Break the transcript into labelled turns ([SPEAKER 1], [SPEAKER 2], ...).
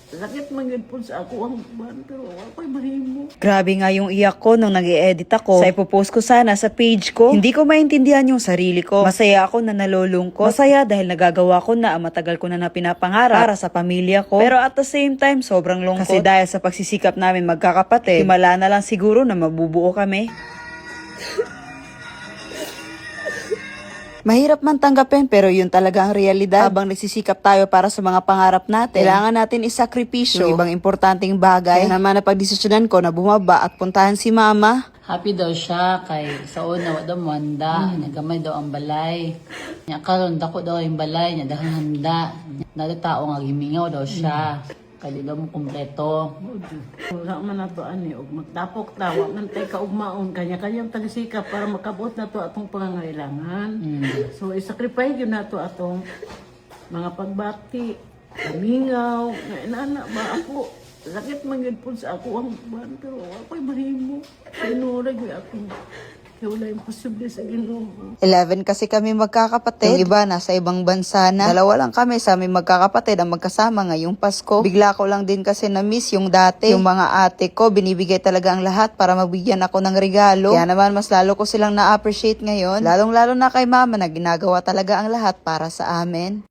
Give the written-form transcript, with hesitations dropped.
[SPEAKER 1] Sakit man yun po sa ako ang ban, pero ako'y mahimo.
[SPEAKER 2] Grabe nga yung iyak ko nung nag-i-edit ako. Sa ipopost ko sana sa page ko. Hindi ko maintindihan yung sarili ko. Masaya ako na nalulungkot. Masaya dahil nagagawa ko na ang matagal ko na pinapangarap para sa pamilya ko. Pero at the same time, sobrang lungkot. Kasi dahil sa pagsisikap namin magkakapatid, himala na lang siguro na mabubuo kami. Mahirap man tanggapin pero yun talaga ang realidad. Habang nagsisikap tayo para sa mga pangarap natin, kailangan natin isakripisyo yung ibang importanteng bagay. Kaya naman napagdesisyonan ko na bumaba at puntahan si mama.
[SPEAKER 3] Happy daw siya kay sa una wa daw manda, nagamay daw ang balay. Nya karon dako daw yung balay nya dahil handa. Nada tao nga gimingaw daw siya. Kay di daw mo kumpleto.
[SPEAKER 1] Wala man na to ani, og magtapok ta, wa man tay kaugmaon, kanya-kanyang tagsikap para makabot na to atong pangangailangan. So isacrifice yun na to atong mga pagbati, kamingaw, nga inana ba ako. Sakit man yun po sa ako ang ban, pero ako'y mahimo. Sinurag yun akong kaya wala imposible sa Ginoo.
[SPEAKER 2] 11 kasi kami magkakapatid. Yung iba nasa ibang bansa na. Dalawa lang kami sa aming magkakapatid ang magkasama ngayong Pasko. Bigla ko lang din kasi na-miss yung dati. Yung mga ate ko, binibigay talaga ang lahat para mabigyan ako ng regalo. Kaya naman mas lalo ko silang na-appreciate ngayon. Lalong-lalo na kay mama na ginagawa talaga ang lahat para sa amin.